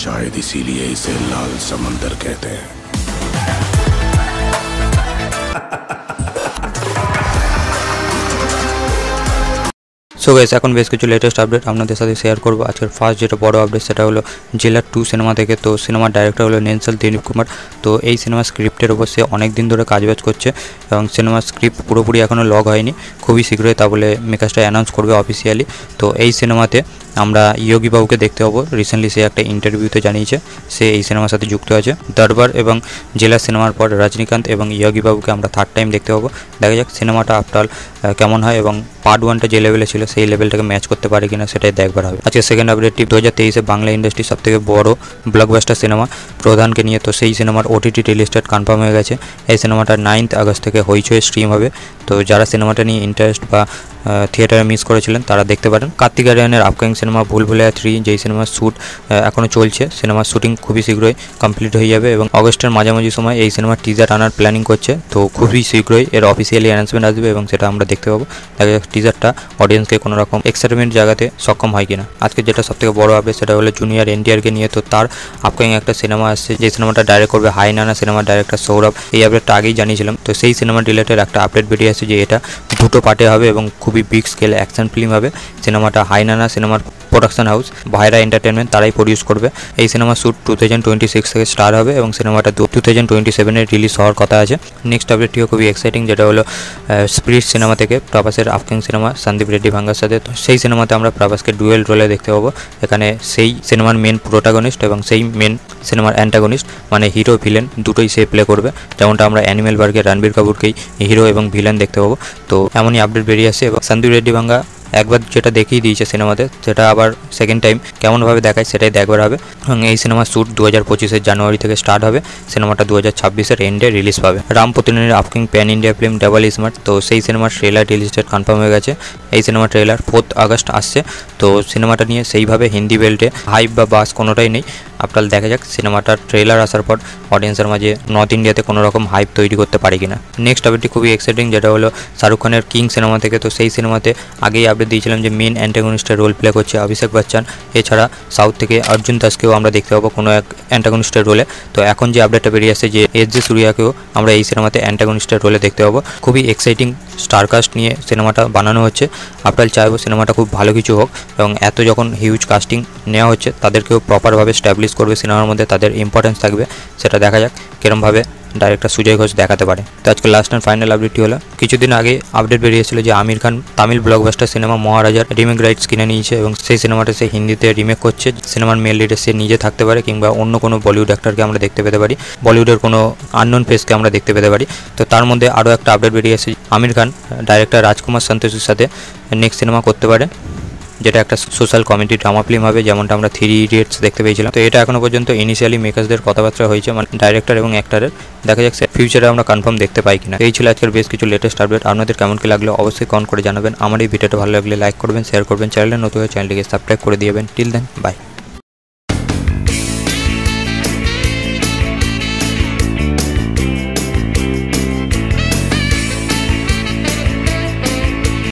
शायद इसीलिए इसे लाल समंदर कहते हैं। সো গাইস, এখন বেশ কিছু লেটেস্ট আপডেট আপনাদের সাথে শেয়ার করবো। আজকের ফার্স্ট যেটা বড় আপডেট সেটা হলো জেলার 2 সিনেমা থেকে। তো সিনেমার ডাইরেক্টর হলো নেনসেল দিলীপ কুমার। তো এই সিনেমার স্ক্রিপ্টের ওপর সে অনেক দিন ধরে কাজবাজ করছে এবং সিনেমার স্ক্রিপ্ট পুরোপুরি এখনও লগ হয়নি, খুবই শীঘ্রই তা বলে মেকার্সটা অ্যানাউন্স করবে অফিসিয়ালি। তো এই সিনেমাতে আমরা ইয়োগী বাবুকে দেখতে পাবো। রিসেন্টলি সে একটা ইন্টারভিউতে জানিয়েছে সে এই সিনেমার সাথে যুক্ত আছে। দরবার এবং জেলা সিনেমার পর রজনীকান্ত এবং ইয়োগী বাবুকে আমরা থার্ড টাইম দেখতে পাবো। দেখা যাক সিনেমাটা আফটার কেমন হয় এবং পার্ট 1টা যে লেভেলে ছিল সেই লেভেলটাকে ম্যাচ করতে পারে কিনা সেটাই দেখবার হবে। আজকে সেকেন্ড আপডেটটি 2023-এ বাংলা ইন্ডাস্ট্রির সবথেকে বড় ব্লকবাস্টার সিনেমা প্রধানকে নিয়ে। তো সেই সিনেমার ওটিটি রিলিজ ডেট কনফার্ম হয়ে গেছে। এই সিনেমাটা 9th আগস্ট থেকে হইচই স্ট্রিম হবে। তো যারা সিনেমাটা নিয়ে ইন্টারেস্ট বা থিয়েটারে মিস করেছিলেন তারা দেখতে পারেন। কার্তিক আরিয়ানের আপকামিং সিনেমা ভুলভুলাইয়া 3, যেই সিনেমার শ্যুট এখনও চলছে, সিনেমার শ্যুটিং খুবই শীঘ্রই কমপ্লিট হয়ে যাবে এবং অগস্টের মাঝামাঝি সময় এই সিনেমার টিজার আনার প্ল্যানিং করছে। তো খুবই শীঘ্রই এর অফিসিয়ালি অ্যানাউন্সমেন্ট আসবে এবং সেটা আমরা দেখতে পাবো। দেখা যাক টিজারটা অডিয়েন্সকে কোনো রকম এক্সাইটমেন্ট জাগাতে সক্ষম হয় কিনা। আজকে যেটা সবথেকে বড় আপডেট সেটা হলো জুনিয়র এনটিআরকে নিয়ে। তো তার আপকামিং একটা সিনেমা আসছে, যে সিনেমাটা ডাইরেক্ট করবে হাই নানা সিনেমার ডাইরেক্টর সৌরভ। এই আপডেটটা আগেই জানিয়েছিলাম। তো সেই সিনেমা রিলেটেড একটা আপডেট বেরিয়ে আসছে যে এটা 2টো পার্টে হবে এবং খুবই বিগ স্কেল অ্যাকশন ফিল্ম হবে। সিনেমাটা হাই নানা সিনেমার প্রোডাকশন হাউস ভাইরা এন্টারটেনমেন্ট তারাই প্রডিউস করবে। এই সিনেমার শ্যুট 2026 থেকে স্টার্ট হবে এবং সিনেমাটা 2027-এ রিলিজ হওয়ার কথা আছে। নেক্সট আপডেটটিও খুবই এক্সাইটিং, যেটা হলো স্পিরিট সিনেমা থেকে প্রভাসের আপকামিং সিনেমা সন্দীপ রেড্ডি ভাঙ্গার সাথে। তো সেই সিনেমাতে আমরা প্রভাসকে ডুয়েল রোলে দেখতে পাবো। এখানে সেই সিনেমার মেন প্রোটাগনিস্ট এবং সেই মেন সিনেমার অ্যান্টাগনিস্ট মানে হিরো ভিলেন দুটোই সে প্লে করবে, যেমনটা আমরা অ্যানিমেল বার্গে রণবীর কাপুরকেই হিরো এবং ভিলেন দেখতে পাবো। তো এমনই আপডেট বেরিয়ে আসছে এবং সন্দীপ রেড্ডি ভাঙ্গা একবার যেটা দেখিয়ে দিয়েছে সিনেমাতে, সেটা আবার সেকেন্ড টাইম কেমনভাবে দেখায় সেটাই দেখবার হবে। এবং এই সিনেমার শ্যুট 2025-এর জানুয়ারি থেকে স্টার্ট হবে। সিনেমাটা 2026-এর এন্ডে রিলিজ পাবে। রাম পোতিনের upcoming pan India film double smart. তো সেই সিনেমার ট্রেলার রিলিজ ডেট কনফার্ম হয়ে গেছে। এই সিনেমার ট্রেলার 4th আগস্ট আসছে। তো সিনেমাটা নিয়ে সেইভাবে হিন্দি বেল্টে হাইপ বা বাস কোনোটাই নেই। আপনার দেখা যাক সিনেমাটার ট্রেলার আসার পর অডিয়েন্সের মাঝে নর্থ ইন্ডিয়াতে কোনো রকম হাইপ তৈরি করতে পারে কিনা। নেক্সট আপডেটটি খুবই এক্সাইটিং, যেটা হলো শাহরুখ খানের কিং সিনেমা থেকে। তো সেই সিনেমাতে আগেই আপডেট দিয়েছিলাম যে মেন অ্যান্টাগনিস্টের রোল প্লে করছে অভিষেক বচ্চন। এছাড়া সাউথ থেকে অর্জুন দাসকেও আমরা দেখতে পাবো কোনো এক অ্যান্টাগনিস্টের রোলে। তো এখন যে আপডেটটা বেরিয়ে আসছে যে এস.জে. সূর্যাকেও আমরা এই সিনেমাতে অ্যান্টাগনিস্টের রোলে দেখতে পাবো। খুবই এক্সাইটিং স্টারকাস্ট নিয়ে সিনেমাটা বানানো হচ্ছে। আপনারা চাইবো সিনেমাটা খুব ভালো কিছু হোক এবং এত যখন হিউজ কাস্টিং নেওয়া হচ্ছে তাদেরকেও প্রপারভাবে স্ট্যাবলিশ করবে সিনেমার মধ্যে, তাদের ইম্পর্টেন্স থাকবে। সেটা দেখা যাক কীরমভাবে ডাইরেক্টর সুজয় ঘোষ দেখাতে পারে। তো আজকে লাস্ট অ্যান্ড ফাইনাল আপডেটটি হলো কিছুদিন আগে আপডেট বেরিয়েছিল যে আমির খান তামিল ব্লকবাস্টার সিনেমা মহারাজার রিমেক রাইটস কিনে নিয়েছে এবং সেই সিনেমাটা সে হিন্দিতে রিমেক করছে। সিনেমার মেল লিডে সে নিজে থাকতে পারে কিংবা অন্য কোনো বলিউড অ্যাক্টরকে আমরা দেখতে পেতে পারি, বলিউডের কোনো আননোন ফেসকে আমরা দেখতে পেতে পারি। তো তার মধ্যে আরও একটা আপডেট বেরিয়ে এসেছে আমির খান ডাইরেক্টর রাজকুমার সন্তোষের সাথে নেক্সট সিনেমা করতে পারে, যেটা একটা সোশ্যাল কমেডি ড্রামা ফিল্ম হবে, যেমনটা আমরা 3 ইডিয়টস দেখতে পেয়েছিলাম। তো এটা এখনো পর্যন্ত ইনিশিয়ালি মেকার্সদের কথাবার্তা হয়েছে, মানে ডাইরেক্টর এবং অ্যাক্টরের। দেখা যাক ফিউচারে আমরা কনফার্ম দেখতে পাই কিনা। এই ছিল আজকের বেশ কিছু লেটেস্ট আপডেট। আপনাদের কেমন কি লাগলো অবশ্যই কমেন্ট করে জানাবেন। আমার এই ভিডিওটা ভালো লাগলে লাইক করবেন, শেয়ার করবেন, চ্যানেলে নতুন হয়ে চ্যানেলটিকে সাবস্ক্রাইব করে দিবেন। Till then by.